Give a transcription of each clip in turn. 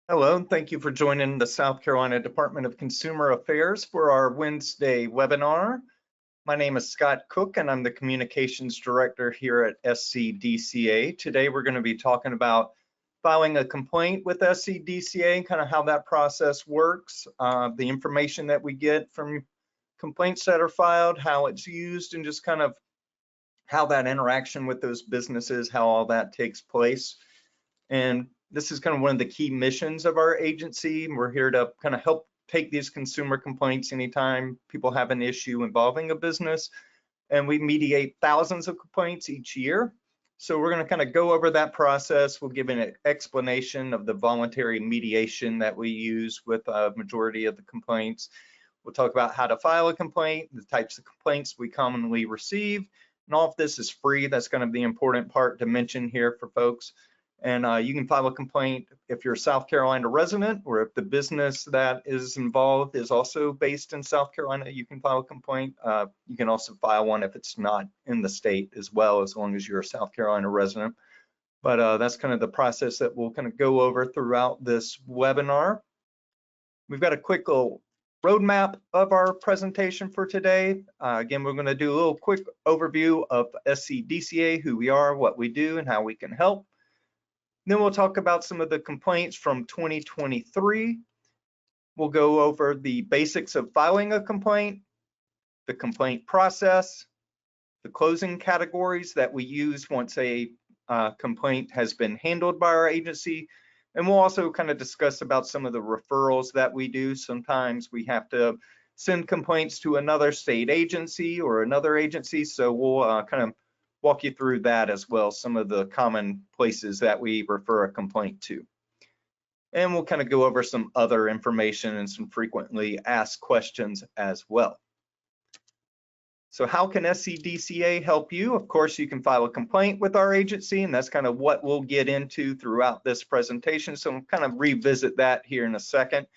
Hello, and thank you for joining the South Carolina Department of Consumer Affairs for our Wednesday webinar. My name is Scott Cook, and I'm the Communications Director here at SCDCA. Today, we're going to be talking about filing a complaint with SCDCA, kind of how that process works, the information that we get from complaints that are filed, how it's used, and just kind of how that interaction with those businesses, how all that takes place. And this is kind of one of the key missions of our agency. We're here to kind of help take these consumer complaints anytime people have an issue involving a business. And we mediate thousands of complaints each year. So we're going to kind of go over that process. We'll give an explanation of the voluntary mediation that we use with a majority of the complaints. We'll talk about how to file a complaint, the types of complaints we commonly receive, and all of this is free. That's kind of the important part to mention here for folks. And you can file a complaint if you're a South Carolina resident, or if the business that is involved is also based in South Carolina, you can file a complaint. You can also file one if it's not in the state as well, as long as you're a South Carolina resident. But that's kind of the process that we'll kind of go over throughout this webinar. We've got a quick little roadmap of our presentation for today. Again, we're going to do a little quick overview of SCDCA, who we are, what we do, and how we can help. Then we'll talk about some of the complaints from 2023. We'll go over the basics of filing a complaint, the complaint process, the closing categories that we use once a complaint has been handled by our agency. And we'll also kind of discuss about some of the referrals that we do. Sometimes we have to send complaints to another state agency or another agency. So we'll kind of walk you through that as well, some of the common places that we refer a complaint to. And we'll kind of go over some other information and some frequently asked questions as well. So how can SCDCA help you? Of course, you can file a complaint with our agency, and that's kind of what we'll get into throughout this presentation. So I'll kind of revisit that here in a second.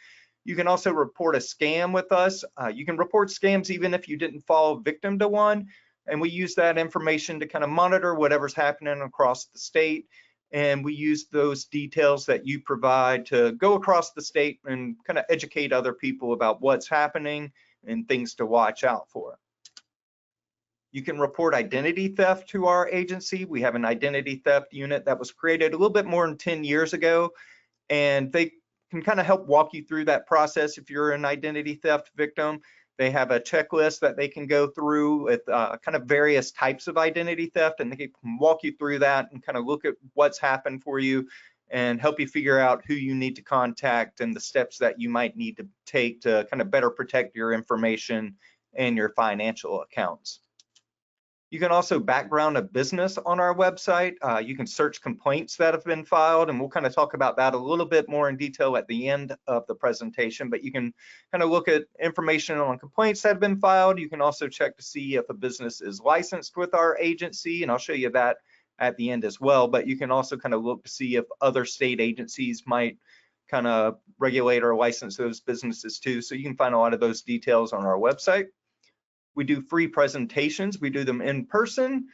You can also report a scam with us. You can report scams even if you didn't fall victim to one. And we use that information to kind of monitor whatever's happening across the state. And we use those details that you provide to go across the state and kind of educate other people about what's happening and things to watch out for. You can report identity theft to our agency. We have an identity theft unit that was created a little bit more than 10 years ago, and they can kind of help walk you through that process if you're an identity theft victim. They have a checklist that they can go through with kind of various types of identity theft, and they can walk you through that and kind of look at what's happened for you and help you figure out who you need to contact and the steps that you might need to take to kind of better protect your information and your financial accounts. You can also background a business on our website. You can search complaints that have been filed, and we'll kind of talk about that a little bit more in detail at the end of the presentation, but you can kind of look at information on complaints that have been filed. You can also check to see if a business is licensed with our agency, and I'll show you that at the end as well, but you can also kind of look to see if other state agencies might kind of regulate or license those businesses too. So you can find a lot of those details on our website. We do free presentations. We do them in person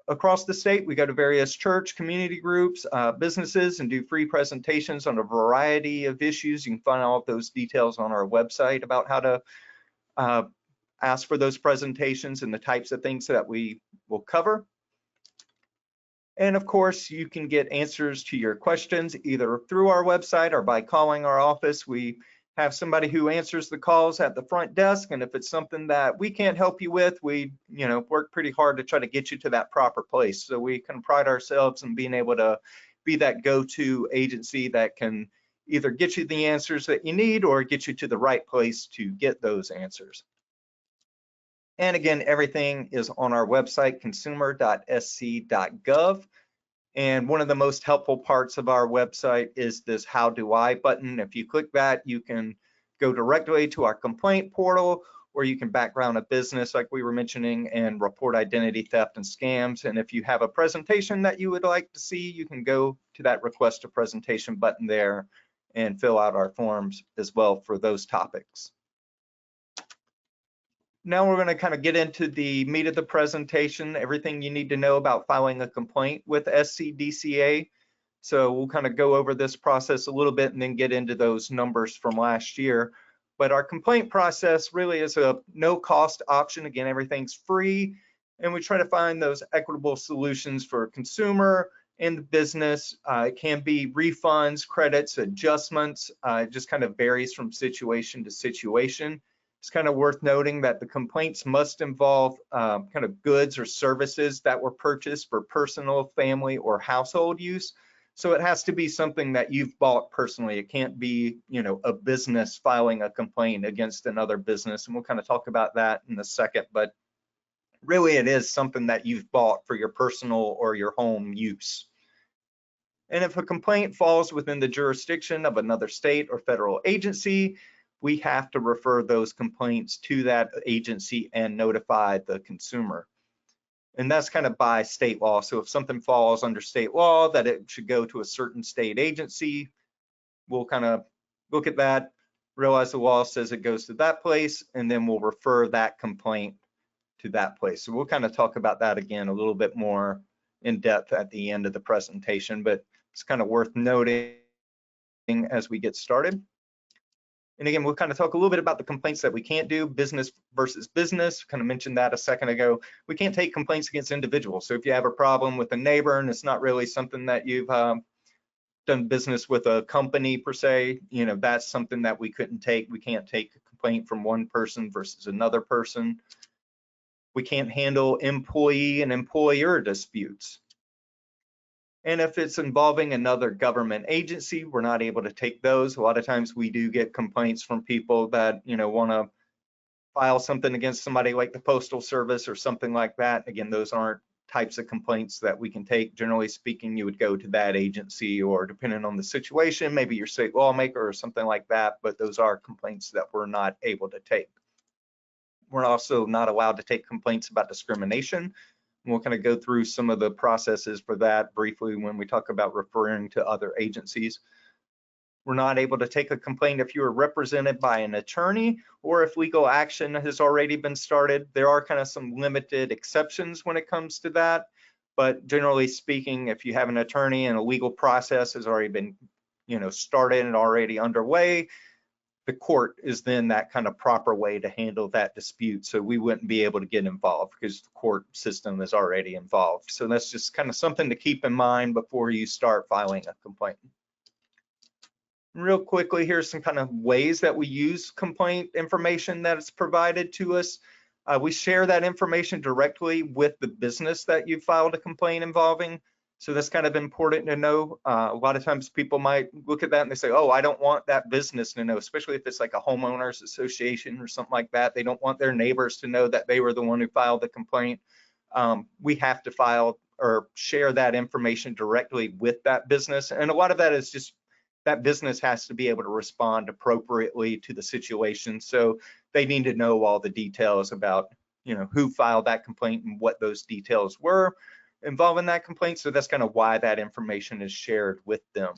across the state. We go to various church, community groups, businesses, and do free presentations on a variety of issues. You can find all of those details on our website about how to ask for those presentations and the types of things that we will cover. And of course, you can get answers to your questions either through our website or by calling our office. We have somebody who answers the calls at the front desk, and if it's something that we can't help you with, we work pretty hard to try to get you to that proper place. So we can pride ourselves in being able to be that go-to agency that can either get you the answers that you need or get you to the right place to get those answers. And again, everything is on our website, consumer.sc.gov. And one of the most helpful parts of our website is this How Do I button. If you click that, you can go directly to our complaint portal, or you can background a business like we were mentioning and report identity theft and scams. And if you have a presentation that you would like to see, you can go to that Request a Presentation button there and fill out our forms as well for those topics. Now we're going to kind of get into the meat of the presentation, everything you need to know about filing a complaint with SCDCA. So we'll kind of go over this process a little bit and then get into those numbers from last year. But our complaint process really is a no cost option. Again, everything's free, and we try to find those equitable solutions for consumer and the business. It can be refunds, credits, adjustments. It just kind of varies from situation to situation. It's kind of worth noting that the complaints must involve kind of goods or services that were purchased for personal, family, or household use. So it has to be something that you've bought personally. It can't be, a business filing a complaint against another business. And we'll kind of talk about that in a second. But really, it is something that you've bought for your personal or your home use. And if a complaint falls within the jurisdiction of another state or federal agency, we have to refer those complaints to that agency and notify the consumer. And that's kind of by state law. So if something falls under state law that it should go to a certain state agency, we'll kind of look at that, realize the law says it goes to that place, and then we'll refer that complaint to that place. So we'll kind of talk about that again a little bit more in depth at the end of the presentation, but it's kind of worth noting as we get started. And again, we'll kind of talk a little bit about the complaints that we can't do, business versus business. Kind of mentioned that a second ago. We can't take complaints against individuals. So if you have a problem with a neighbor and it's not really something that you've done business with a company per se, that's something that we couldn't take. We can't take a complaint from one person versus another person. We can't handle employee and employer disputes. And if it's involving another government agency, we're not able to take those. A lot of times we do get complaints from people that, want to file something against somebody like the Postal Service or something like that. Again, those aren't types of complaints that we can take. Generally speaking, you would go to that agency, or depending on the situation, maybe your state lawmaker or something like that, but those are complaints that we're not able to take. We're also not allowed to take complaints about discrimination. We'll kind of go through some of the processes for that briefly when we talk about referring to other agencies. We're not able to take a complaint if you are represented by an attorney or if legal action has already been started. There are kind of some limited exceptions when it comes to that, but generally speaking, if you have an attorney and a legal process has already been, started and already underway, the court is then that kind of proper way to handle that dispute. So we wouldn't be able to get involved because the court system is already involved. So that's just kind of something to keep in mind before you start filing a complaint. Real quickly, here's some kind of ways that we use complaint information that is provided to us. We share that information directly with the business that you filed a complaint involving. So that's kind of important to know. A lot of times people might look at that and they say, oh, I don't want that business to know, especially if it's like a homeowners association or something like that. They don't want their neighbors to know that they were the one who filed the complaint. We have to file or share that information directly with that business. And a lot of that is just that business has to be able to respond appropriately to the situation. So they need to know all the details about, who filed that complaint and what those details were involving that complaint. So that's kind of why that information is shared with them.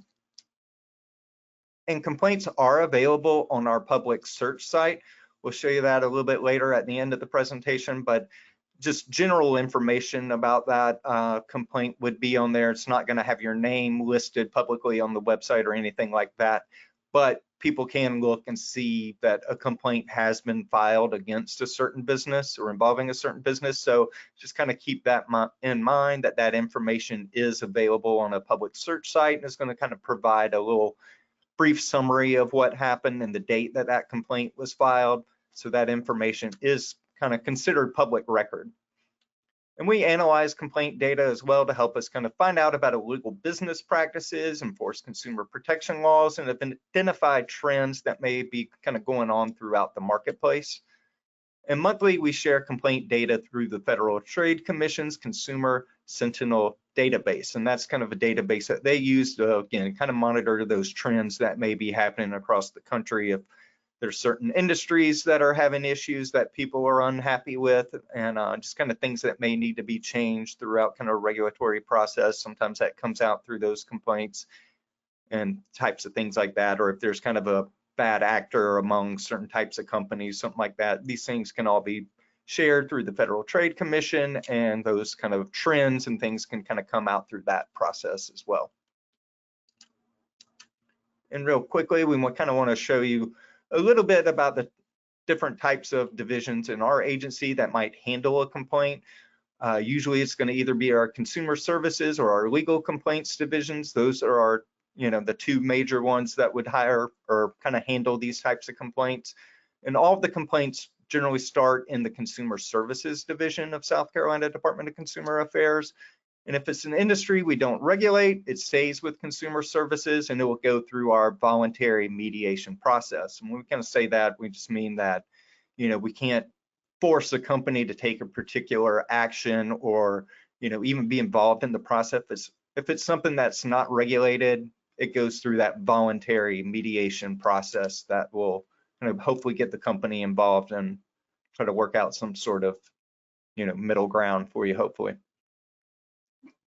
And complaints are available on our public search site. We'll show you that a little bit later at the end of the presentation, but just general information about that complaint would be on there. It's not going to have your name listed publicly on the website or anything like that, but people can look and see that a complaint has been filed against a certain business or involving a certain business. So just kind of keep that in mind, that that information is available on a public search site, and is going to kind of provide a little brief summary of what happened and the date that that complaint was filed. So that information is kind of considered public record. And we analyze complaint data as well to help us kind of find out about illegal business practices, enforce consumer protection laws, and identify trends that may be kind of going on throughout the marketplace. And monthly, we share complaint data through the Federal Trade Commission's Consumer Sentinel database. And that's kind of a database that they use to, again, kind of monitor those trends that may be happening across the country. If there's certain industries that are having issues that people are unhappy with, and just kind of things that may need to be changed throughout kind of regulatory process. Sometimes that comes out through those complaints and types of things like that, or if there's kind of a bad actor among certain types of companies, something like that. These things can all be shared through the Federal Trade Commission, and those kind of trends and things can kind of come out through that process as well. And real quickly, we kind of want to show you a little bit about the different types of divisions in our agency that might handle a complaint. Usually it's going to either be our consumer services or our legal complaints divisions. Those are our, the two major ones that would hire or kind of handle these types of complaints. And all of the complaints generally start in the consumer services division of South Carolina Department of Consumer Affairs. And if it's an industry we don't regulate, it stays with consumer services and it will go through our voluntary mediation process. And when we kind of say that, we just mean that, we can't force a company to take a particular action or, even be involved in the process. If it's something that's not regulated, it goes through that voluntary mediation process that will kind of hopefully get the company involved and try to work out some sort of, middle ground for you, hopefully.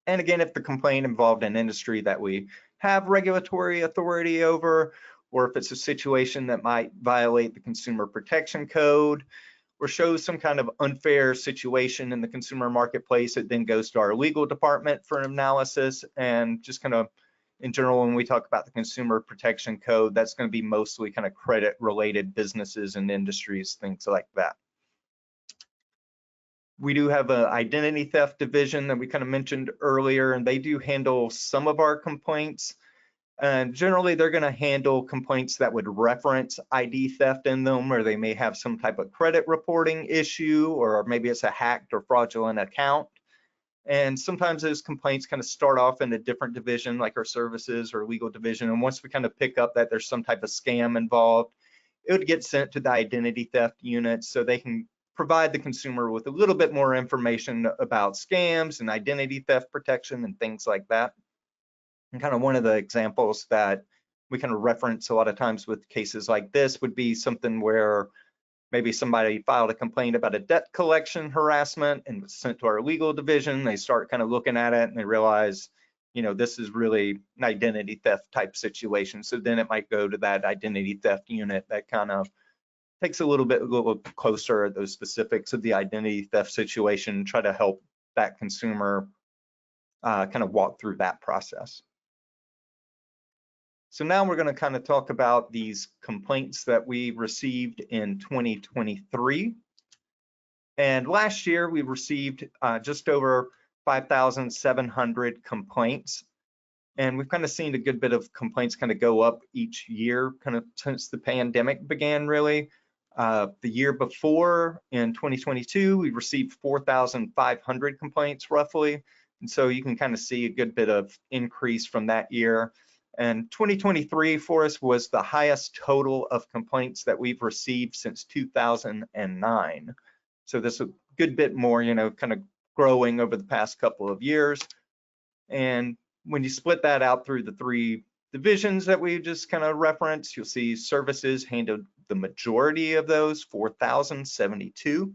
And again, if the complaint involved an industry that we have regulatory authority over, or if it's a situation that might violate the Consumer Protection Code, or shows some kind of unfair situation in the consumer marketplace, it then goes to our legal department for analysis. And just kind of in general, when we talk about the Consumer Protection Code, that's going to be mostly kind of credit related businesses and industries, things like that. We do have an identity theft division that we kind of mentioned earlier, and they do handle some of our complaints. And generally, they're going to handle complaints that would reference ID theft in them, or they may have some type of credit reporting issue, or maybe it's a hacked or fraudulent account. And sometimes those complaints kind of start off in a different division, like our services or legal division. And once we kind of pick up that there's some type of scam involved, it would get sent to the identity theft unit so they can provide the consumer with a little bit more information about scams and identity theft protection and things like that. And kind of one of the examples that we kind of reference a lot of times with cases like this would be something where maybe somebody filed a complaint about a debt collection harassment and was sent to our legal division. They start kind of looking at it and they realize, this is really an identity theft type situation. So then it might go to that identity theft unit that kind of takes a little closer at those specifics of the identity theft situation, try to help that consumer kind of walk through that process. So now we're going to kind of talk about these complaints that we received in 2023. And last year we received just over 5,700 complaints. And we've kind of seen a good bit of complaints kind of go up each year, kind of since the pandemic began, really. The year before, in 2022, we received 4,500 complaints roughly. And so you can kind of see a good bit of increase from that year. And 2023 for us was the highest total of complaints that we've received since 2009. So there's a good bit more, kind of growing over the past couple of years. And when you split that out through the three divisions that we just kind of referenced, you'll see services handled the majority of those, 4,072.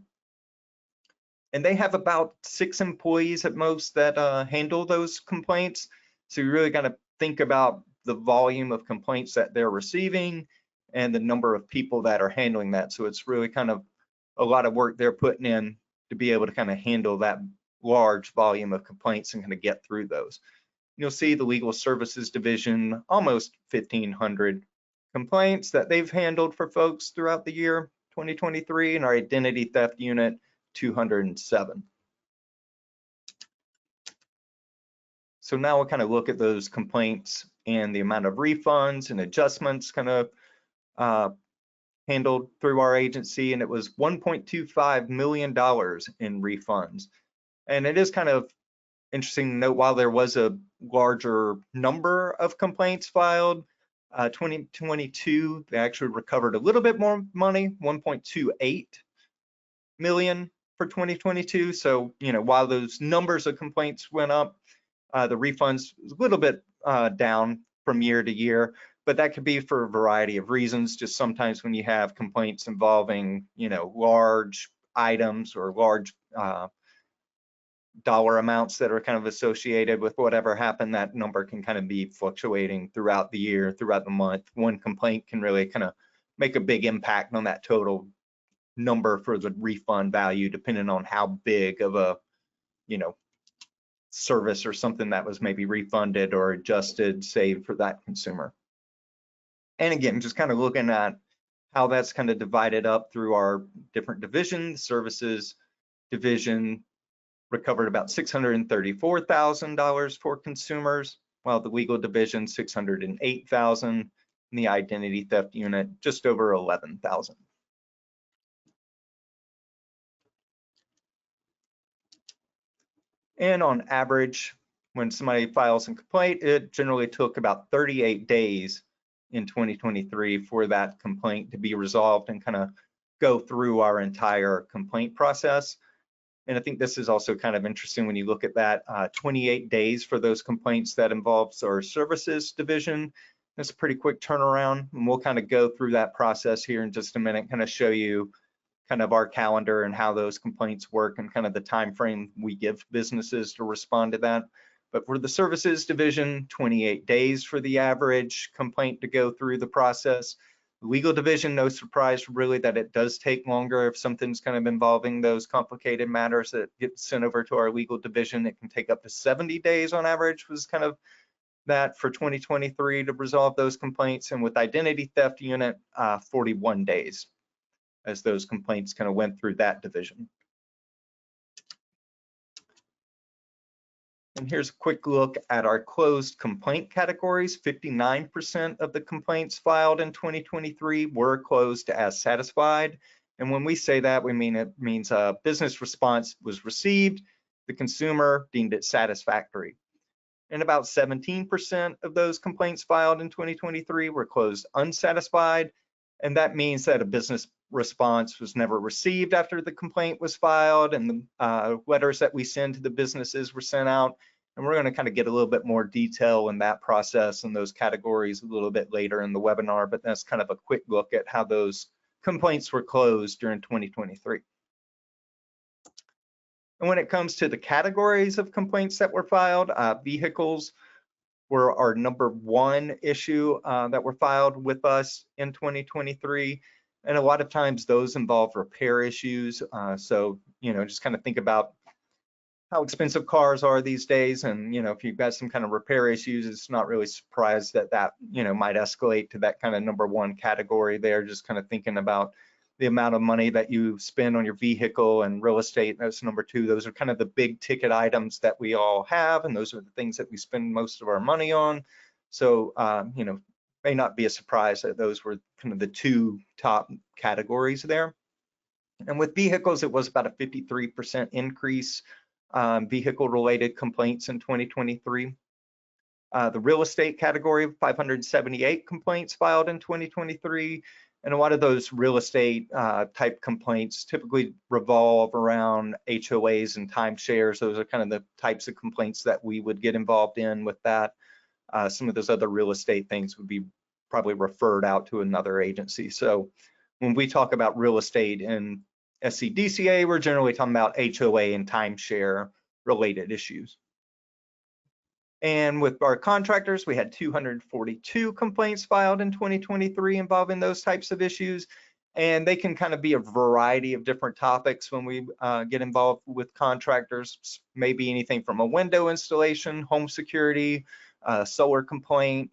And they have about 6 employees at most that handle those complaints. So you really got to think about the volume of complaints that they're receiving and the number of people that are handling that. So it's really kind of a lot of work they're putting in to be able to kind of handle that large volume of complaints and kind of get through those. You'll see the legal services division, almost 1,500 complaints that they've handled for folks throughout the year 2023, and our identity theft unit, 207. So now we'll kind of look at those complaints and the amount of refunds and adjustments kind of handled through our agency, and it was $1.25 million in refunds. And it is kind of interesting to note, while there was a larger number of complaints filed, 2022, they actually recovered a little bit more money, 1.28 million for 2022. So, while those numbers of complaints went up, the refunds was a little bit down from year to year, but that could be for a variety of reasons. Just sometimes when you have complaints involving, large items or large dollar amounts that are kind of associated with whatever happened, that number can kind of be fluctuating throughout the year, throughout the month. One complaint can really kind of make a big impact on that total number for the refund value, depending on how big of a, service or something that was maybe refunded or adjusted, saved for that consumer. And again, just kind of looking at how that's kind of divided up through our different divisions. Services division recovered about $634,000 for consumers, while the legal division $608,000, and the identity theft unit just over $11,000. And on average, when somebody files a complaint, it generally took about 38 days in 2023 for that complaint to be resolved and kind of go through our entire complaint process. And I think this is also kind of interesting when you look at that 28 days for those complaints that involves our services division. That's a pretty quick turnaround, and we'll kind of go through that process here in just a minute, kind of show you kind of our calendar and how those complaints work and kind of the time frame we give businesses to respond to that. But for the services division, 28 days for the average complaint to go through the process. Legal division, no surprise really that it does take longer if something's kind of involving those complicated matters that get sent over to our legal division. It can take up to 70 days on average, was kind of that for 2023 to resolve those complaints. And with identity theft unit, 41 days as those complaints kind of went through that division. And here's a quick look at our closed complaint categories. 59% of the complaints filed in 2023 were closed as satisfied. And when we say that, we mean it means a business response was received, the consumer deemed it satisfactory. And about 17% of those complaints filed in 2023 were closed unsatisfied. And that means that a business response was never received after the complaint was filed, and the letters that we send to the businesses were sent out. And we're going to kind of get a little bit more detail in that process and those categories a little bit later in the webinar, but that's kind of a quick look at how those complaints were closed during 2023. And when it comes to the categories of complaints that were filed, vehicles were our #1 issue that were filed with us in 2023. And a lot of times those involve repair issues. So, just kind of think about how expensive cars are these days. And, if you've got some kind of repair issues, it's not really surprised that might escalate to that kind of #1 category there. Just kind of thinking about the amount of money that you spend on your vehicle and real estate. That's #2. Those are kind of the big ticket items that we all have, and those are the things that we spend most of our money on. So, may not be a surprise that those were kind of the two top categories there. And with vehicles, it was about a 53% increase vehicle-related complaints in 2023. The real estate category, 578 complaints filed in 2023. And a lot of those real estate type complaints typically revolve around HOAs and timeshares. Those are kind of the types of complaints that we would get involved in with that. Some of those other real estate things would be probably referred out to another agency. So when we talk about real estate in SCDCA, we're generally talking about HOA and timeshare related issues. And with our contractors, we had 242 complaints filed in 2023 involving those types of issues. And they can kind of be a variety of different topics when we get involved with contractors, maybe anything from a window installation, home security, solar complaint.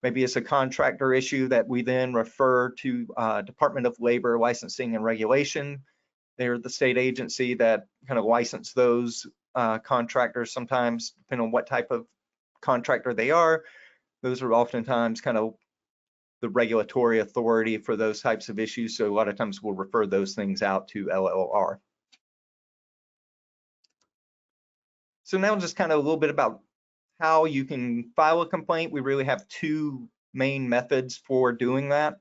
Maybe it's a contractor issue that we then refer to Department of Labor Licensing and Regulation. They're the state agency that kind of license those contractors sometimes, depending on what type of contractor they are. Those are oftentimes kind of the regulatory authority for those types of issues. So a lot of times we'll refer those things out to LLR. So now just kind of a little bit about how you can file a complaint. We really have two main methods for doing that.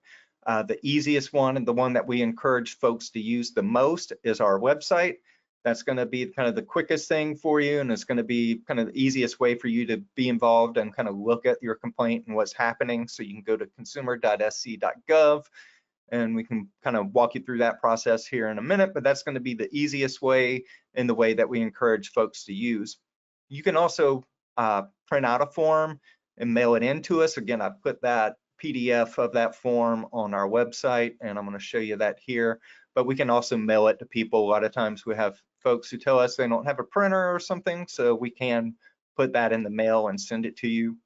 The easiest one and the one that we encourage folks to use the most is our website. That's going to be kind of the quickest thing for you, and it's going to be kind of the easiest way for you to be involved and kind of look at your complaint and what's happening. So you can go to consumer.sc.gov, and we can kind of walk you through that process here in a minute, but that's going to be the easiest way and the way that we encourage folks to use. You can also print out a form and mail it in to us. Again, I've put that PDF of that form on our website, and I'm going to show you that here. But we can also mail it to people. A lot of times we have folks who tell us they don't have a printer or something, so we can put that in the mail and send it to you.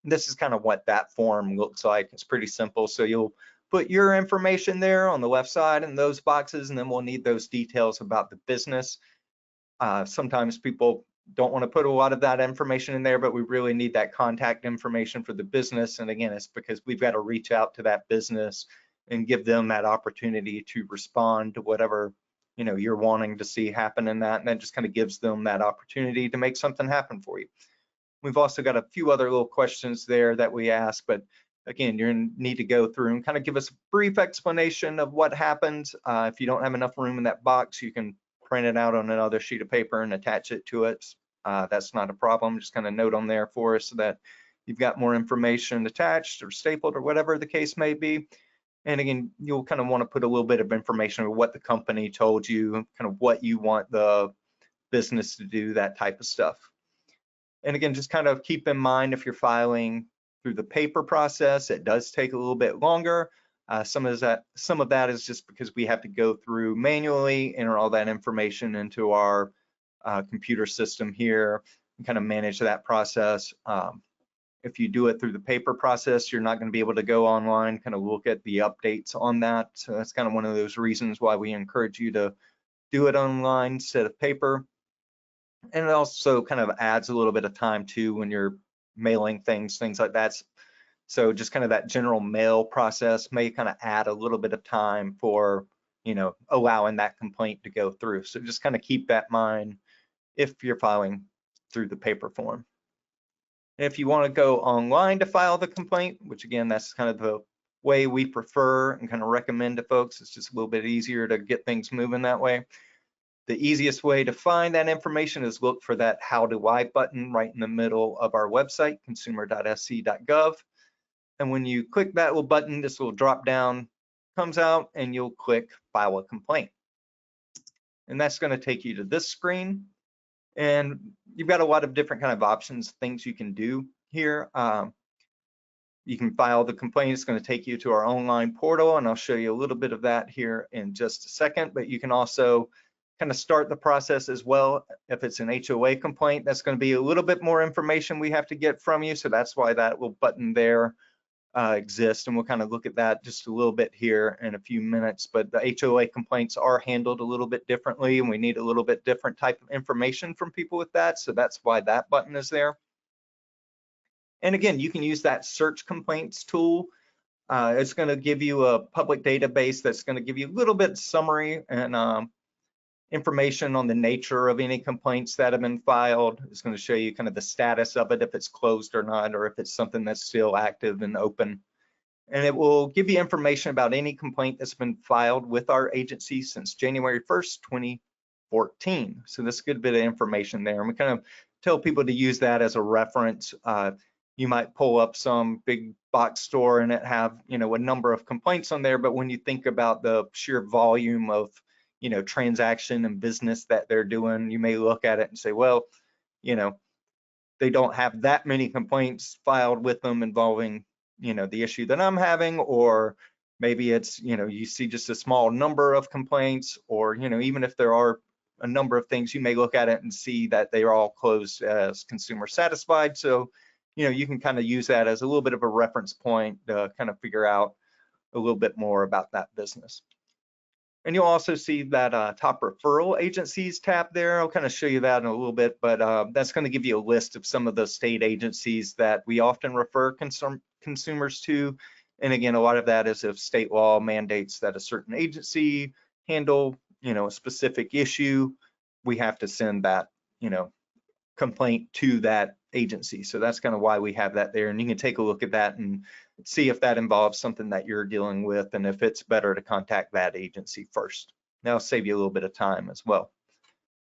This is kind of what that form looks like. It's pretty simple. So you'll put your information there on the left side in those boxes, and then we'll need those details about the business. Sometimes people don't want to put a lot of that information in there, but we really need that contact information for the business. And again, it's because we've got to reach out to that business and give them that opportunity to respond to whatever you're wanting to see happen in that, and that just kind of gives them that opportunity to make something happen for you. We've also got a few other little questions there that we ask, but again, you're going to need to go through and kind of give us a brief explanation of what happened. If you don't have enough room in that box, you can print it out on another sheet of paper and attach it to it. That's not a problem. Just kind of note on there for us so that you've got more information attached or stapled or whatever the case may be. And again, you'll kind of want to put a little bit of information of what the company told you, kind of what you want the business to do, that type of stuff. And again, just kind of keep in mind if you're filing through the paper process, it does take a little bit longer. Some of that is just because we have to go through manually, enter all that information into our computer system here and kind of manage that process. If you do it through the paper process, you're not going to be able to go online, kind of look at the updates on that. So that's kind of one of those reasons why we encourage you to do it online instead of paper. And it also kind of adds a little bit of time too when you're mailing things like that. So just kind of that general mail process may kind of add a little bit of time for, allowing that complaint to go through. So just kind of keep that in mind if you're filing through the paper form. And if you want to go online to file the complaint, which again, that's kind of the way we prefer and kind of recommend to folks, it's just a little bit easier to get things moving that way. The easiest way to find that information is look for that How Do I button right in the middle of our website, consumer.sc.gov. And when you click that little button, this little drop down comes out and you'll click File a Complaint. And that's going to take you to this screen. And you've got a lot of different kind of options, things you can do here. You can file the complaint. It's going to take you to our online portal, and I'll show you a little bit of that here in just a second. But you can also kind of start the process as well. If it's an HOA complaint, that's going to be a little bit more information we have to get from you. So that's why that little button there exists, and we'll kind of look at that just a little bit here in a few minutes. But the HOA complaints are handled a little bit differently, and we need a little bit different type of information from people with that. So that's why that button is there. And again, you can use that search complaints tool. It's going to give you a public database that's going to give you a little bit summary and information on the nature of any complaints that have been filed. It's going to show you kind of the status of it, if it's closed or not, or if it's something that's still active and open. And it will give you information about any complaint that's been filed with our agency since January 1st, 2014. So that's a good bit of information there. And we kind of tell people to use that as a reference. You might pull up some big box store and it have, a number of complaints on there, but when you think about the sheer volume of transaction and business that they're doing, you may look at it and say, well, they don't have that many complaints filed with them involving, the issue that I'm having, or maybe it's, you see just a small number of complaints, or, even if there are a number of things, you may look at it and see that they are all closed as consumer satisfied. So, you can kind of use that as a little bit of a reference point to kind of figure out a little bit more about that business. And you'll also see that top referral agencies tab there. I'll kind of show you that in a little bit, but that's going to give you a list of some of the state agencies that we often refer consumers to. And again, a lot of that is if state law mandates that a certain agency handle, a specific issue, we have to send that, complaint to that agency. So that's kind of why we have that there. And you can take a look at that and see if that involves something that you're dealing with, and if it's better to contact that agency first. That'll save you a little bit of time as well.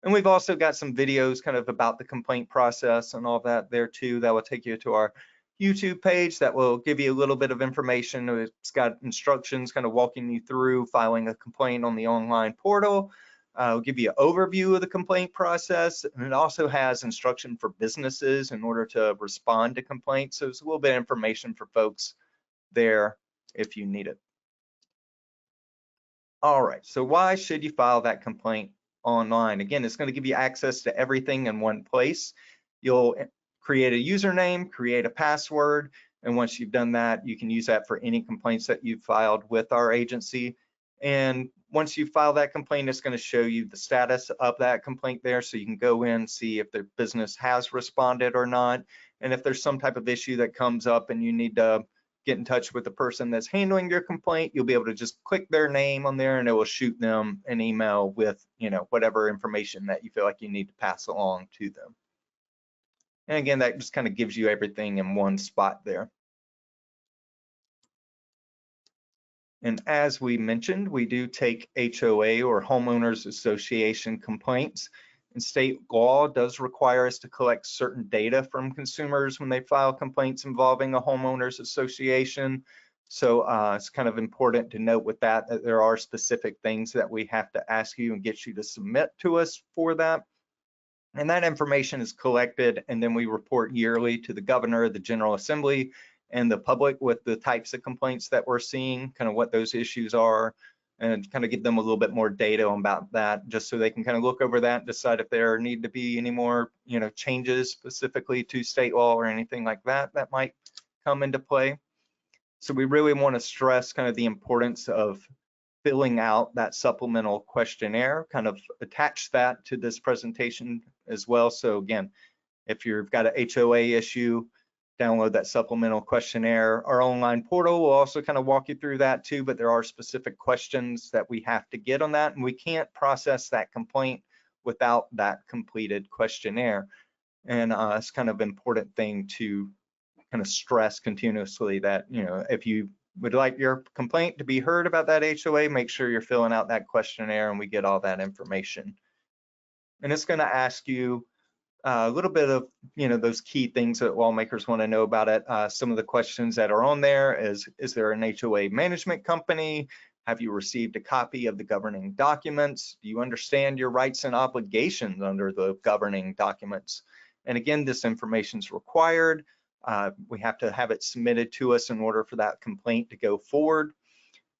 And we've also got some videos kind of about the complaint process and all that there too. That will take you to our YouTube page that will give you a little bit of information. It's got instructions kind of walking you through filing a complaint on the online portal. It'll give you an overview of the complaint process, and it also has instruction for businesses in order to respond to complaints. So it's a little bit of information for folks there if you need it. All right, so why should you file that complaint online? Again, it's going to give you access to everything in one place. You'll create a username, create a password, and once you've done that, you can use that for any complaints that you've filed with our agency. And once you file that complaint, it's going to show you the status of that complaint there, so you can go in and see if the business has responded or not. And if there's some type of issue that comes up and you need to get in touch with the person that's handling your complaint, you'll be able to just click their name on there and it will shoot them an email with, whatever information that you feel like you need to pass along to them. And again, that just kind of gives you everything in one spot there. And as we mentioned, we do take HOA or homeowners association complaints. And state law does require us to collect certain data from consumers when they file complaints involving a homeowners association. So it's kind of important to note with that there are specific things that we have to ask you and get you to submit to us for that. And that information is collected, and then we report yearly to the governor, the General Assembly, and the public with the types of complaints that we're seeing, kind of what those issues are, and kind of give them a little bit more data about that, just so they can kind of look over that and decide if there need to be any more, changes specifically to state law or anything like that that might come into play. So we really want to stress kind of the importance of filling out that supplemental questionnaire, kind of attach that to this presentation as well. So again, if you've got an HOA issue, download that supplemental questionnaire. Our online portal will also kind of walk you through that too, but there are specific questions that we have to get on that, and we can't process that complaint without that completed questionnaire. And it's kind of important thing to kind of stress continuously that, if you would like your complaint to be heard about that HOA, make sure you're filling out that questionnaire and we get all that information. And it's going to ask you a little bit of, those key things that lawmakers want to know about it. Some of the questions that are on there is there an HOA management company? Have you received a copy of the governing documents? Do you understand your rights and obligations under the governing documents? And again, this information is required. We have to have it submitted to us in order for that complaint to go forward.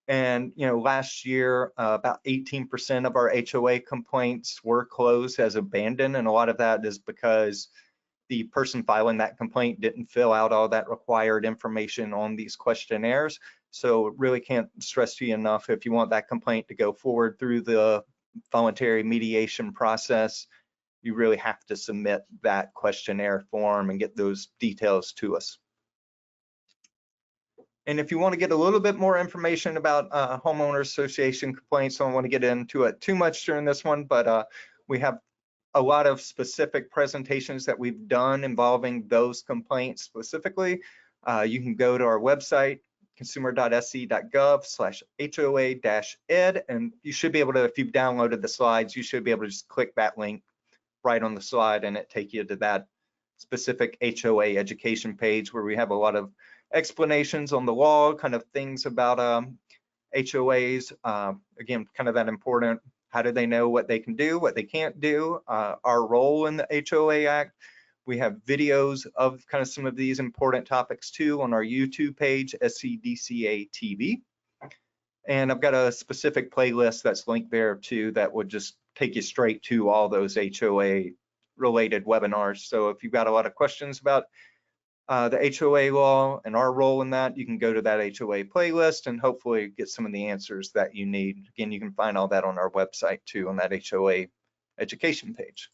And last year, about 18% of our HOA complaints were closed as abandoned, and a lot of that is because the person filing that complaint didn't fill out all that required information on these questionnaires. So really can't stress to you enough, if you want that complaint to go forward through the voluntary mediation process, you really have to submit that questionnaire form and get those details to us. And if you want to get a little bit more information about homeowner association complaints, I don't want to get into it too much during this one, but we have a lot of specific presentations that we've done involving those complaints specifically. You can go to our website, consumer.sc.gov/HOA-ed, and you should be able to, if you've downloaded the slides, you should be able to just click that link right on the slide and it take you to that specific HOA education page where we have a lot of explanations on the law, kind of things about HOAs. Again, kind of that important, how do they know what they can do, what they can't do, our role in the HOA Act. We have videos of kind of some of these important topics too on our YouTube page, SCDCA TV. And I've got a specific playlist that's linked there too that would just take you straight to all those HOA related webinars. So if you've got a lot of questions about the HOA law and our role in that, you can go to that HOA playlist and hopefully get some of the answers that you need. Again, you can find all that on our website too, on that HOA education page.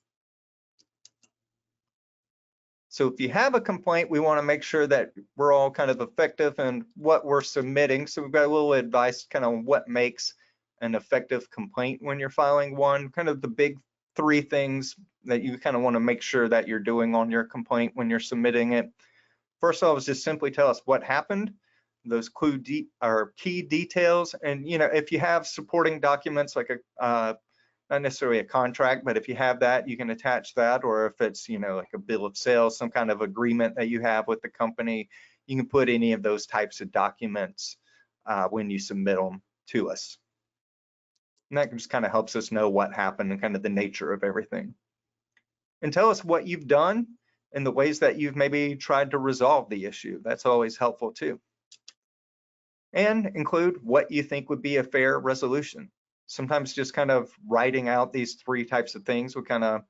So if you have a complaint, we want to make sure that we're all kind of effective in what we're submitting. So we've got a little advice kind of what makes an effective complaint when you're filing one, kind of the big 3 things that you kind of want to make sure that you're doing on your complaint when you're submitting it. First of all, is just simply tell us what happened, those key details. And, if you have supporting documents like not necessarily a contract, but if you have that, you can attach that, or if it's, like a bill of sale, some kind of agreement that you have with the company, you can put any of those types of documents when you submit them to us. And that just kind of helps us know what happened and kind of the nature of everything. And tell us what you've done and the ways that you've maybe tried to resolve the issue. That's always helpful too. And include what you think would be a fair resolution. Sometimes just kind of writing out these 3 types of things will kind of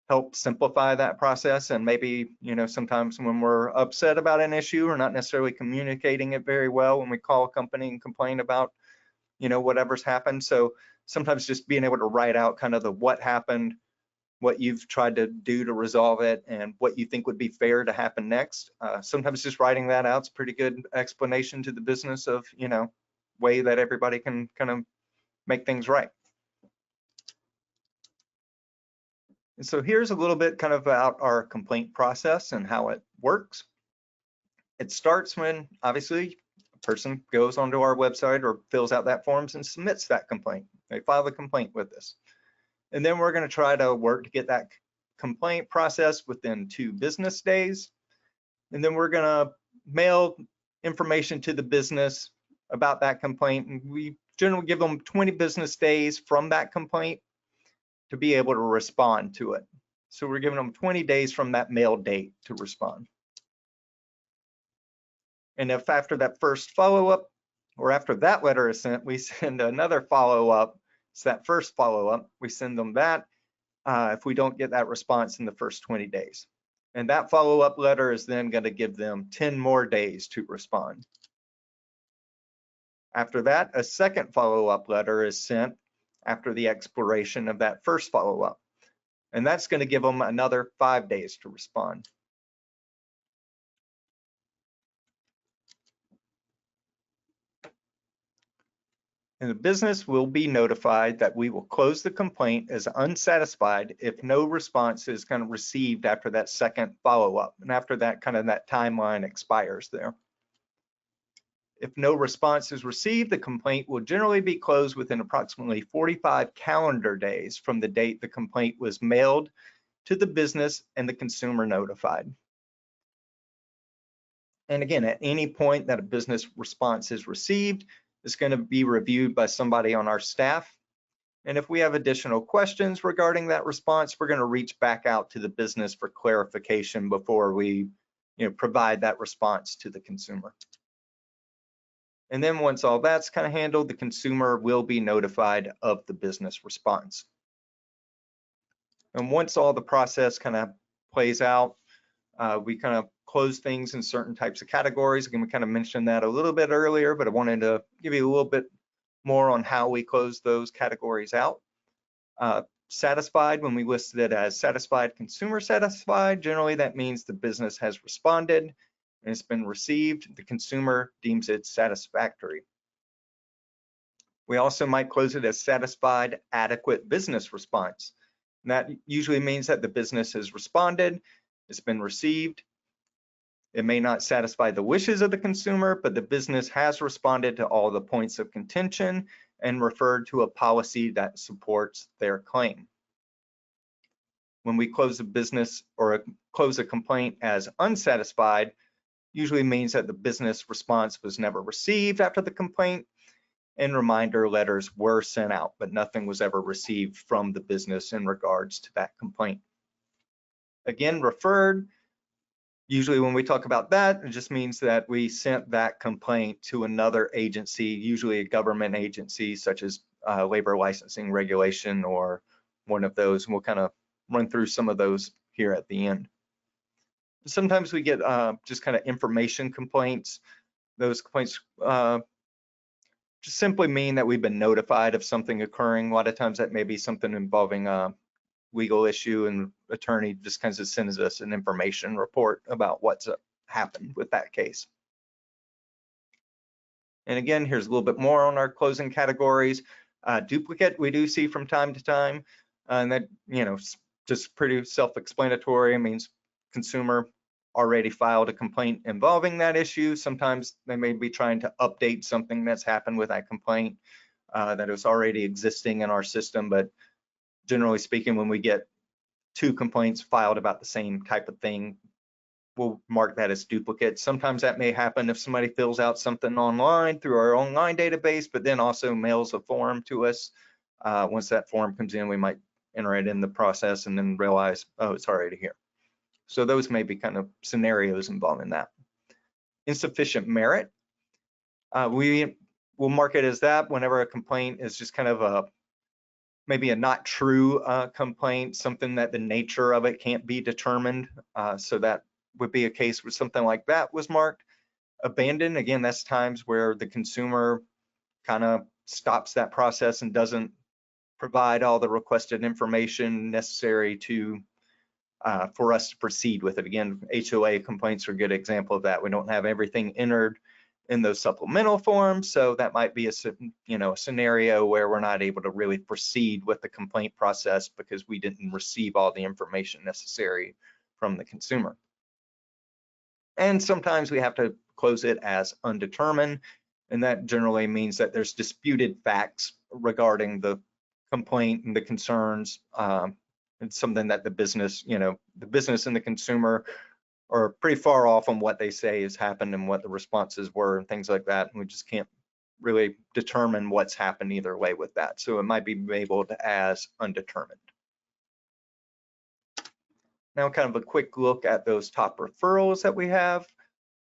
help simplify that process. And maybe, sometimes when we're upset about an issue or not necessarily communicating it very well when we call a company and complain about, whatever's happened. So sometimes just being able to write out kind of the what happened, what you've tried to do to resolve it, and what you think would be fair to happen next. Sometimes just writing that out is a pretty good explanation to the business of, way that everybody can kind of make things right. And so here's a little bit kind of about our complaint process and how it works. It starts when, obviously, a person goes onto our website or fills out that forms and submits that complaint. They file the complaint with us. And then we're going to try to work to get that complaint processed within 2 business days. And then we're going to mail information to the business about that complaint. And we generally give them 20 business days from that complaint to be able to respond to it. So we're giving them 20 days from that mail date to respond. And if after that first follow-up or after that letter is sent, we send another follow-up. So that first follow-up, we send them that if we don't get that response in the first 20 days. And that follow-up letter is then going to give them 10 more days to respond. After that, a second follow-up letter is sent after the expiration of that first follow-up. And that's going to give them another 5 days to respond. And the business will be notified that we will close the complaint as unsatisfied if no response is kind of received after that second follow-up. And after that, kind of that timeline expires there. If no response is received, the complaint will generally be closed within approximately 45 calendar days from the date the complaint was mailed to the business and the consumer notified. And again, at any point that a business response is received, it's going to be reviewed by somebody on our staff. And if we have additional questions regarding that response, we're going to reach back out to the business for clarification before we provide that response to the consumer. And then once all that's kind of handled, the consumer will be notified of the business response. And once all the process kind of plays out, we kind of close things in certain types of categories. Again, we kind of mentioned that a little bit earlier, but I wanted to give you a little bit more on how we close those categories out. Satisfied, when we listed it as satisfied, consumer satisfied, generally that means the business has responded and it's been received. The consumer deems it satisfactory. We also might close it as satisfied, adequate business response. And that usually means that the business has responded, it's been received. It may not satisfy the wishes of the consumer, but the business has responded to all the points of contention and referred to a policy that supports their claim. When we close a business or close a complaint as unsatisfied, usually means that the business response was never received after the complaint, and reminder letters were sent out, but nothing was ever received from the business in regards to that complaint. Again, referred, usually when we talk about that, it just means that we sent that complaint to another agency, usually a government agency such as labor licensing regulation or one of those, and we'll kind of run through some of those here at the end. Sometimes we get just kind of information complaints. Those complaints just simply mean that we've been notified of something occurring. A lot of times that may be something involving a legal issue, and attorney just kind of sends us an information report about what's happened with that case. And again, here's a little bit more on our closing categories. Duplicate we do see from time to time, and that, just pretty self-explanatory. It means consumer already filed a complaint involving that issue. Sometimes they may be trying to update something that's happened with that complaint that is already existing in our system. But generally speaking, when we get 2 complaints filed about the same type of thing, we'll mark that as duplicate. Sometimes that may happen if somebody fills out something online through our online database, but then also mails a form to us. Once that form comes in, we might enter it in the process and then realize, oh, it's already here. So those may be kind of scenarios involving that. Insufficient merit, we will mark it as that whenever a complaint is just kind of maybe a not true complaint, something that the nature of it can't be determined. So that would be a case where something like that was marked. Abandoned, again, that's times where the consumer kind of stops that process and doesn't provide all the requested information necessary to for us to proceed with it. Again, HOA complaints are a good example of that. We don't have everything entered in those supplemental forms, so that might be a scenario where we're not able to really proceed with the complaint process because we didn't receive all the information necessary from the consumer. And sometimes we have to close it as undetermined, and that generally means that there's disputed facts regarding the complaint and the concerns. It's something that the business, the business and the consumer are pretty far off on what they say has happened and what the responses were and things like that. And we just can't really determine what's happened either way with that. So it might be labeled as undetermined. Now kind of a quick look at those top referrals that we have.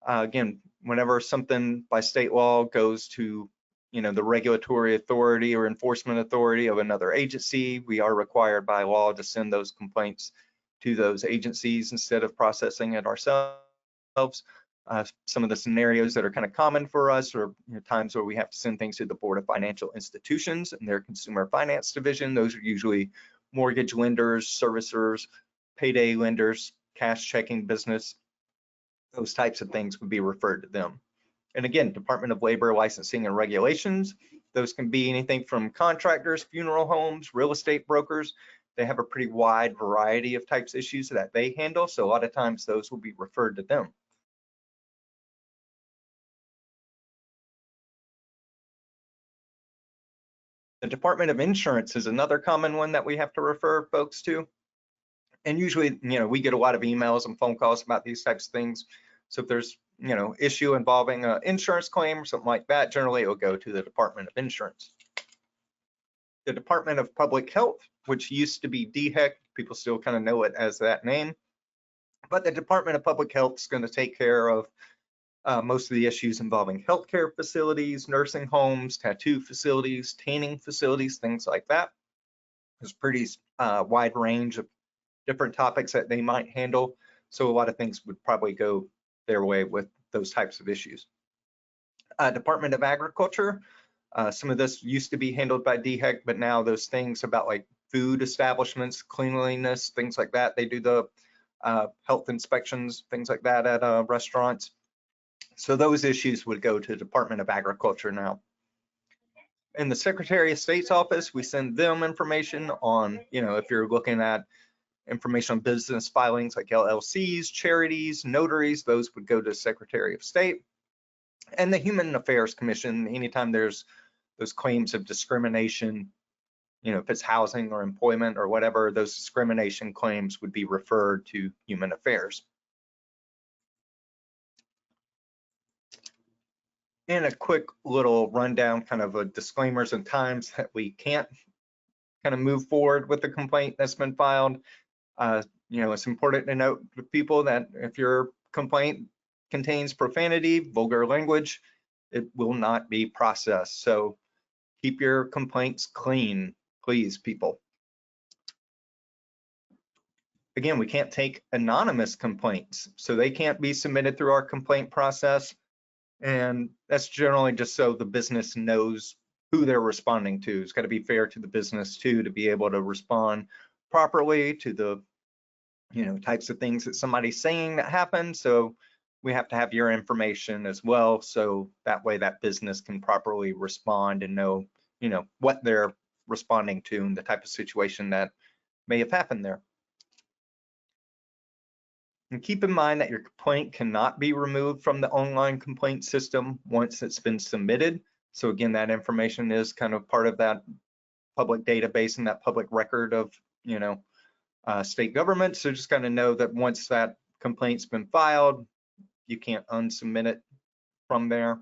Again, whenever something by state law goes to the regulatory authority or enforcement authority of another agency, we are required by law to send those complaints to those agencies instead of processing it ourselves. Some of the scenarios that are kind of common for us are times where we have to send things to the Board of Financial Institutions and their Consumer Finance Division. Those are usually mortgage lenders, servicers, payday lenders, cash checking business. Those types of things would be referred to them. And again, Department of Labor Licensing and Regulations, those can be anything from contractors, funeral homes, real estate brokers. They have a pretty wide variety of types of issues that they handle. So a lot of times those will be referred to them. The Department of Insurance is another common one that we have to refer folks to. And usually, we get a lot of emails and phone calls about these types of things. So if there's, issue involving an insurance claim or something like that, generally it will go to the Department of Insurance. The Department of Public Health, which used to be DHEC, people still kind of know it as that name. But the Department of Public Health is going to take care of most of the issues involving healthcare facilities, nursing homes, tattoo facilities, tanning facilities, things like that. There's a pretty wide range of different topics that they might handle. So a lot of things would probably go their way with those types of issues. Department of Agriculture, some of this used to be handled by DHEC, but now those things about like food establishments, cleanliness, things like that, they do the health inspections, things like that at restaurants. So those issues would go to Department of Agriculture now. In the Secretary of State's office, we send them information on, if you're looking at information on business filings like LLCs, charities, notaries, those would go to Secretary of State. And the Human Affairs Commission, anytime there's those claims of discrimination, if it's housing or employment or whatever, those discrimination claims would be referred to Human Affairs. And a quick little rundown, kind of a disclaimers and times that we can't kind of move forward with the complaint that's been filed. It's important to note to people that if your complaint contains profanity, vulgar language, it will not be processed. So keep your complaints clean, please, people. Again, we can't take anonymous complaints, so they can't be submitted through our complaint process. And that's generally just so the business knows who they're responding to. It's got to be fair to the business too, to be able to respond properly to the types of things that somebody's saying that happen. So we have to have your information as well, so that way that business can properly respond and know what they're responding to and the type of situation that may have happened there. And keep in mind that your complaint cannot be removed from the online complaint system once it's been submitted. So again, that information is kind of part of that public database and that public record of state government. So just kind of know that once that complaint's been filed, you can't unsubmit it from there.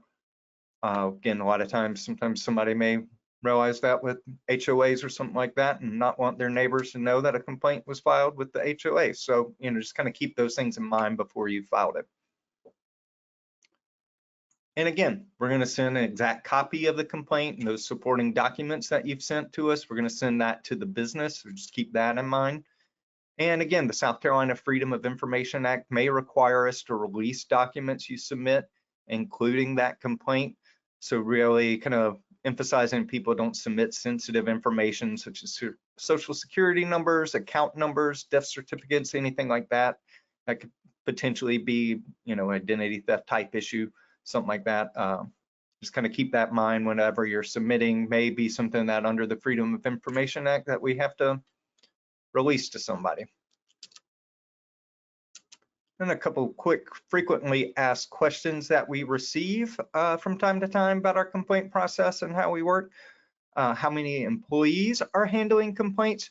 Again, a lot of times, sometimes somebody may realize that with HOAs or something like that and not want their neighbors to know that a complaint was filed with the HOA. So, just kind of keep those things in mind before you filed it. And again, we're going to send an exact copy of the complaint and those supporting documents that you've sent to us. We're going to send that to the business, so just keep that in mind. And again, the South Carolina Freedom of Information Act may require us to release documents you submit, including that complaint. So really kind of emphasizing people don't submit sensitive information such as social security numbers, account numbers, death certificates, anything like that. That could potentially be, identity theft type issue, something like that. Just kind of keep that in mind whenever you're submitting. May be something that under the Freedom of Information Act that we have to release to somebody. And a couple quick frequently asked questions that we receive from time to time about our complaint process and how we work. How many employees are handling complaints?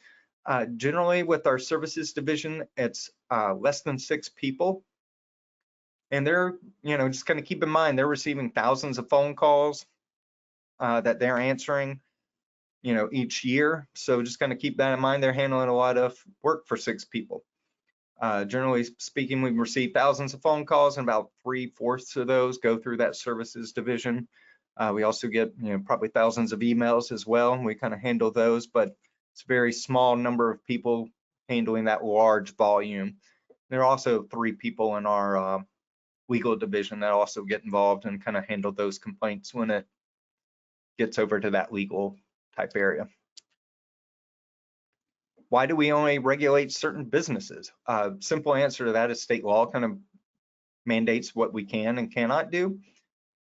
Generally with our services division, it's less than 6 people. And they're, just kind of keep in mind, they're receiving thousands of phone calls that they're answering, each year. So just kind of keep that in mind. They're handling a lot of work for 6 people. Generally speaking, we receive thousands of phone calls, and about 3/4 of those go through that services division. We also get, probably thousands of emails as well, and we kind of handle those, but it's a very small number of people handling that large volume. There are also 3 people in our legal division that also get involved and kind of handle those complaints when it gets over to that legal type area. Why do we only regulate certain businesses? Simple answer to that is state law kind of mandates what we can and cannot do.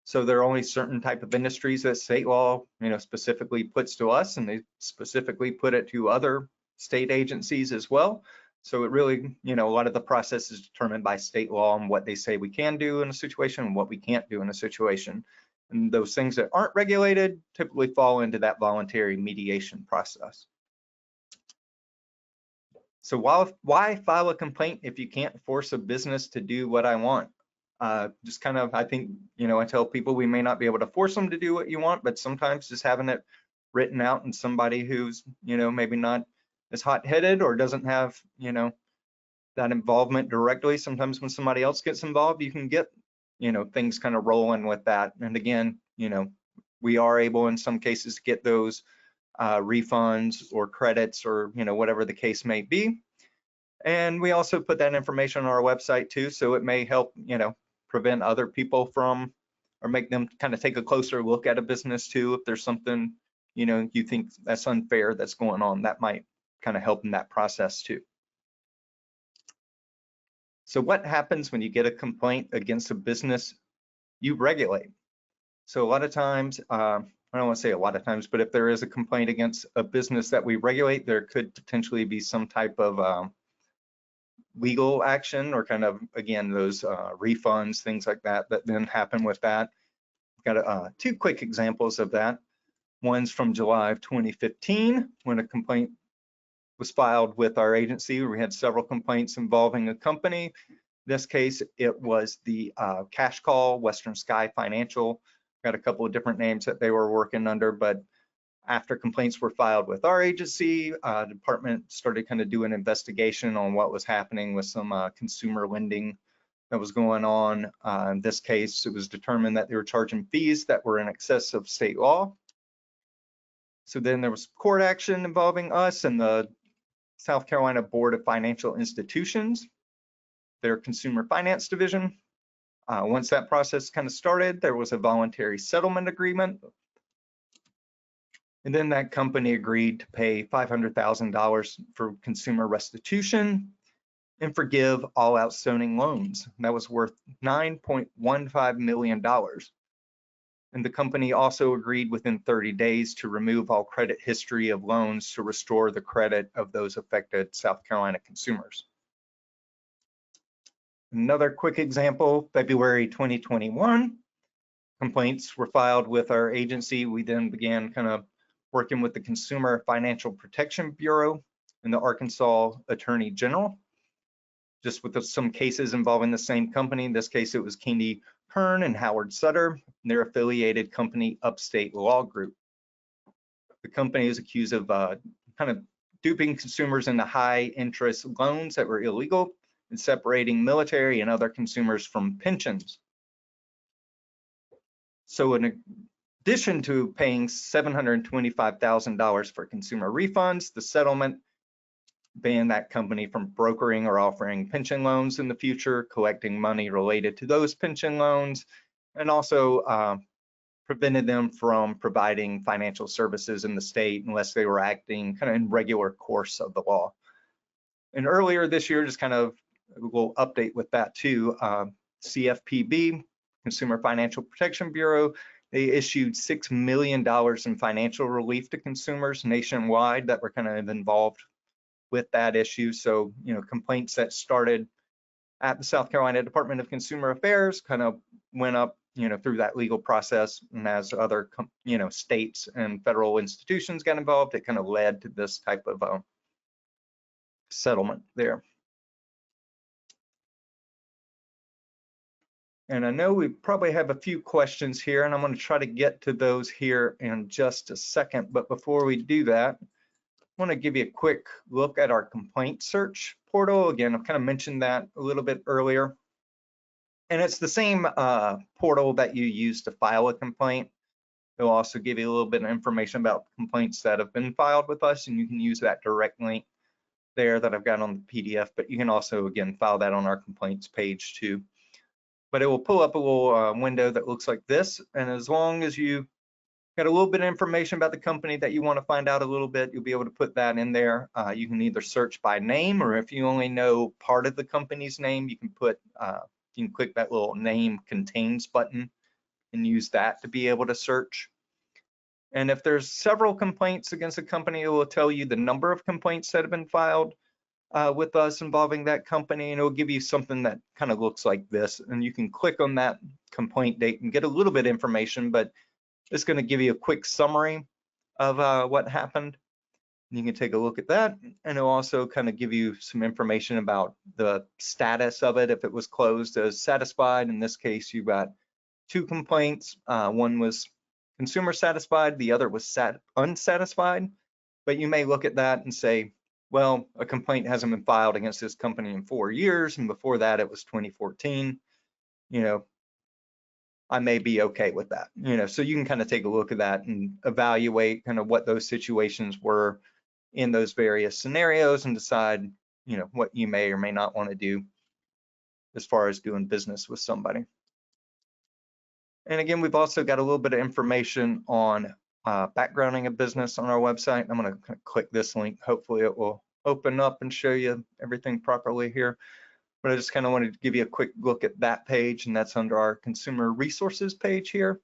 So there are only certain type of industries that state law, specifically puts to us, and they specifically put it to other state agencies as well. So it really, a lot of the process is determined by state law and what they say we can do in a situation and what we can't do in a situation. And those things that aren't regulated typically fall into that voluntary mediation process. So why file a complaint if you can't force a business to do what I want? Just kind of, I think, I tell people we may not be able to force them to do what you want, but sometimes just having it written out and somebody who's, maybe not as hot-headed or doesn't have, that involvement directly. Sometimes when somebody else gets involved, you can get, things kind of rolling with that. And again, we are able in some cases to get those refunds or credits or whatever the case may be. And we also put that information on our website too, so it may help prevent other people from, or make them kind of take a closer look at a business too. If there's something you think that's unfair that's going on, that might kind of help in that process too. So what happens when you get a complaint against a business you regulate? So a lot of times, I don't want to say a lot of times, but if there is a complaint against a business that we regulate, there could potentially be some type of legal action or kind of, again, those refunds, things like that, that then happen with that. I've got 2 quick examples of that. One's from July of 2015 when a complaint was filed with our agency. We had several complaints involving a company. In this case, it was the cash call, Western Sky Financial. Got a couple of different names that they were working under, but after complaints were filed with our agency, the department started kind of doing an investigation on what was happening with some consumer lending that was going on. In this case, it was determined that they were charging fees that were in excess of state law. So then there was court action involving us and the South Carolina Board of Financial Institutions, their consumer finance division. Once that process kind of started, there was a voluntary settlement agreement. And then that company agreed to pay $500,000 for consumer restitution and forgive all outstanding loans. That was worth $9.15 million. And the company also agreed within 30 days to remove all credit history of loans to restore the credit of those affected South Carolina consumers. Another quick example, February 2021, complaints were filed with our agency. We then began kind of working with the Consumer Financial Protection Bureau and the Arkansas Attorney General, just with some cases involving the same company. In this case, it was Candy Kern and Howard Sutter, and their affiliated company, Upstate Law Group. The company is accused of kind of duping consumers into high interest loans that were illegal and separating military and other consumers from pensions. So in addition to paying $725,000 for consumer refunds, the settlement banned that company from brokering or offering pension loans in the future, collecting money related to those pension loans, and also prevented them from providing financial services in the state unless they were acting kind of in regular course of the law. And earlier this year, just kind of a little update with that too, CFPB, Consumer Financial Protection Bureau, they issued $6 million in financial relief to consumers nationwide that were kind of involved with that issue. So, complaints that started at the South Carolina Department of Consumer Affairs kind of went up, through that legal process. And as other, states and federal institutions got involved, it kind of led to this type of settlement there. And I know we probably have a few questions here, and I'm going to try to get to those here in just a second. But before we do that, I want to give you a quick look at our complaint search portal. Again, I've kind of mentioned that a little bit earlier. And it's the same portal that you use to file a complaint. It'll also give you a little bit of information about complaints that have been filed with us, and you can use that direct link there that I've got on the PDF, but you can also, again, file that on our complaints page too. But it will pull up a little window that looks like this, and as long as you got a little bit of information about the company that you want to find out a little bit, you'll be able to put that in there. You can either search by name, or if you only know part of the company's name, you can put you can click that little name contains button and use that to be able to search. And if there's several complaints against a company, it will tell you the number of complaints that have been filed with us involving that company, and it'll give you something that kind of looks like this. And you can click on that complaint date and get a little bit of information, but it's going to give you a quick summary of what happened. You can take a look at that, and it'll also kind of give you some information about the status of it, if it was closed as satisfied. In this case, you've got two complaints. One was consumer satisfied, the other was unsatisfied. But you may look at that and say, well, a complaint hasn't been filed against this company in 4 years, and before that it was 2014. I may be okay with that. So you can kind of take a look at that and evaluate kind of what those situations were in those various scenarios and decide, what you may or may not want to do as far as doing business with somebody. And again, we've also got a little bit of information on backgrounding a business on our website. I'm going to click this link. Hopefully it will open up and show you everything properly here. But I just kind of wanted to give you a quick look at that page, and that's under our consumer resources page here.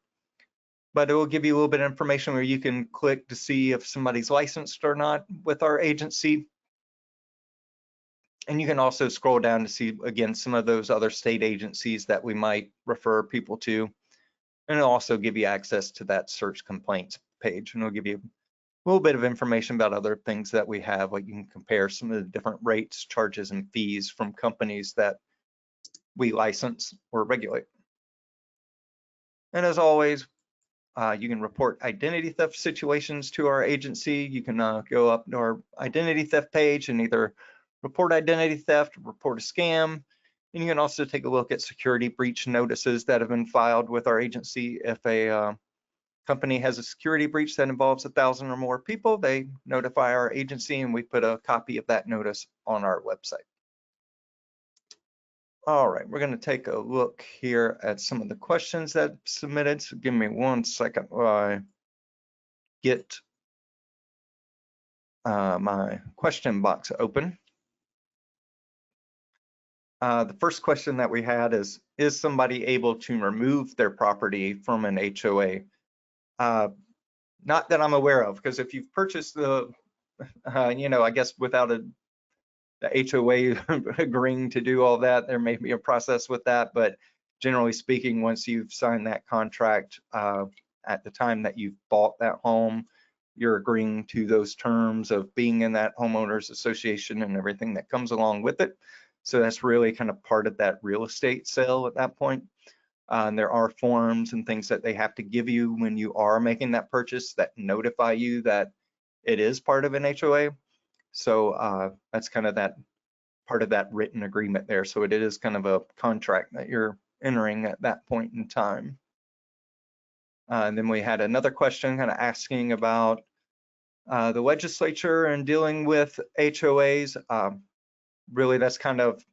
But it will give you a little bit of information where you can click to see if somebody's licensed or not with our agency. And you can also scroll down to see, again, some of those other state agencies that we might refer people to. And it'll also give you access to that search complaints page, and it'll give you a little bit of information about other things that we have, like you can compare some of the different rates, charges, and fees from companies that we license or regulate. And as always, you can report identity theft situations to our agency. You can go up to our identity theft page and either report identity theft, report a scam, and you can also take a look at security breach notices that have been filed with our agency. If a company has a security breach that involves 1,000 or more people, they notify our agency, and we put a copy of that notice on our website. All right, we're going to take a look here at some of the questions that submitted. So give me 1 second while I get my question box open. The first question that we had is somebody able to remove their property from an HOA? Not that I'm aware of, because if you've purchased the, I guess without the HOA agreeing to do all that, there may be a process with that. But generally speaking, once you've signed that contract at the time that you've bought that home, you're agreeing to those terms of being in that homeowners association and everything that comes along with it. So that's really kind of part of that real estate sale at that point. And there are forms and things that they have to give you when you are making that purchase that notify you that it is part of an HOA. So that's kind of that part of that written agreement there. So it is kind of a contract that you're entering at that point in time. And then we had another question kind of asking about the legislature and dealing with HOAs. Really, that's kind of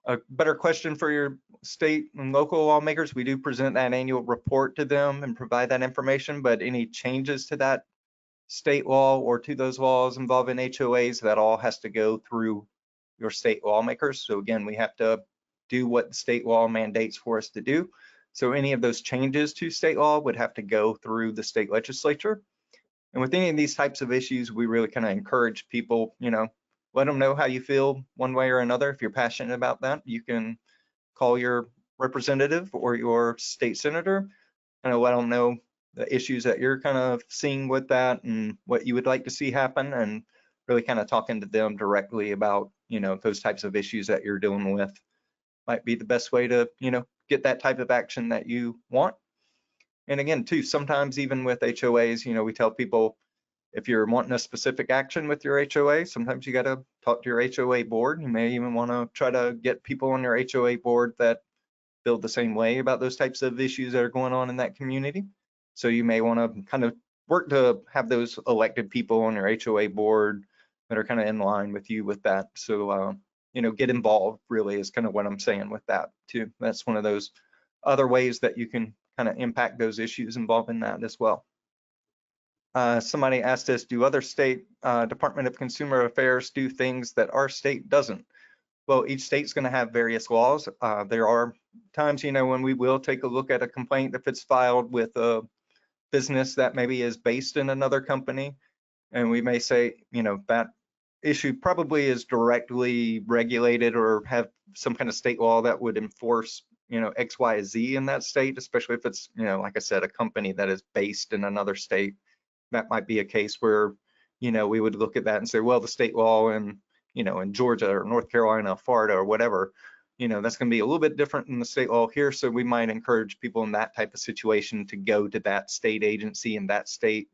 a better question for your state and local lawmakers. We do present that annual report to them and provide that information, but any changes to that state law or to those laws involving HOAs, that all has to go through your state lawmakers. So again, we have to do what the state law mandates for us to do. So any of those changes to state law would have to go through the state legislature. And with any of these types of issues, we really kind of encourage people, let them know how you feel one way or another. If you're passionate about that, you can call your representative or your state senator, and let them know the issues that you're kind of seeing with that and what you would like to see happen, and really kind of talking to them directly about, those types of issues that you're dealing with might be the best way to, get that type of action that you want. And again, too, sometimes even with HOAs, we tell people, if you're wanting a specific action with your HOA, sometimes you got to talk to your HOA board. You may even want to try to get people on your HOA board that feel the same way about those types of issues that are going on in that community. So you may want to kind of work to have those elected people on your HOA board that are kind of in line with you with that. So, get involved really is kind of what I'm saying with that too. That's one of those other ways that you can kind of impact those issues involving that as well. Somebody asked us, do other state Department of Consumer Affairs do things that our state doesn't? Well, each state's going to have various laws. There are times, when we will take a look at a complaint if it's filed with a business that maybe is based in another company, and we may say, that issue probably is directly regulated or have some kind of state law that would enforce, X, Y, Z in that state, especially if it's, like I said, a company that is based in another state. That might be a case where, we would look at that and say, well, the state law in Georgia or North Carolina, Florida, or whatever, that's going to be a little bit different than the state law here. So we might encourage people in that type of situation to go to that state agency in that state.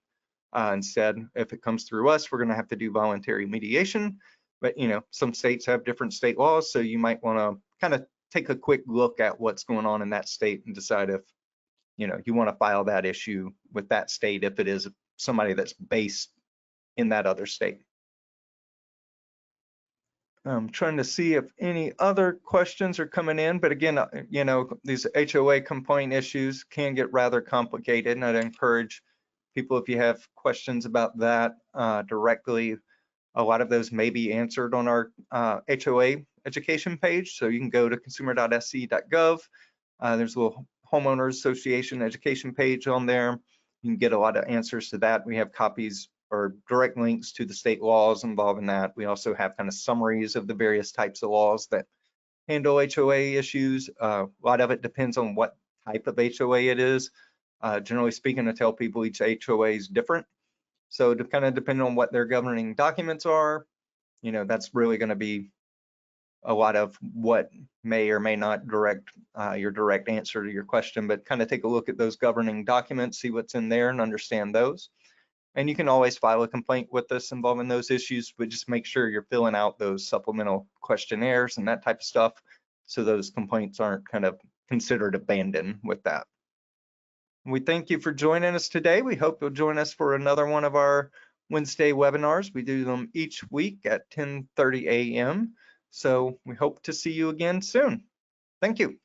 Instead, if it comes through us, we're going to have to do voluntary mediation. But, some states have different state laws. So you might want to kind of take a quick look at what's going on in that state and decide if, you want to file that issue with that state if it is somebody that's based in that other state. I'm trying to see if any other questions are coming in, but again, these HOA complaint issues can get rather complicated, and I'd encourage people, if you have questions about that directly, a lot of those may be answered on our HOA education page. So you can go to consumer.sc.gov. There's a little homeowners association education page on there. You can get a lot of answers to that. We have copies or direct links to the state laws involving that. We also have kind of summaries of the various types of laws that handle HOA issues. A lot of it depends on what type of HOA it is. Generally speaking, I tell people each HOA is different. So to kind of depend on what their governing documents are, that's really going to be a lot of what may or may not direct your direct answer to your question, but kind of take a look at those governing documents, see what's in there and understand those. And you can always file a complaint with us involving those issues, but just make sure you're filling out those supplemental questionnaires and that type of stuff, so those complaints aren't kind of considered abandoned with that. We thank you for joining us today. We hope you'll join us for another one of our Wednesday webinars. We do them each week at 10:30 a.m. So we hope to see you again soon. Thank you.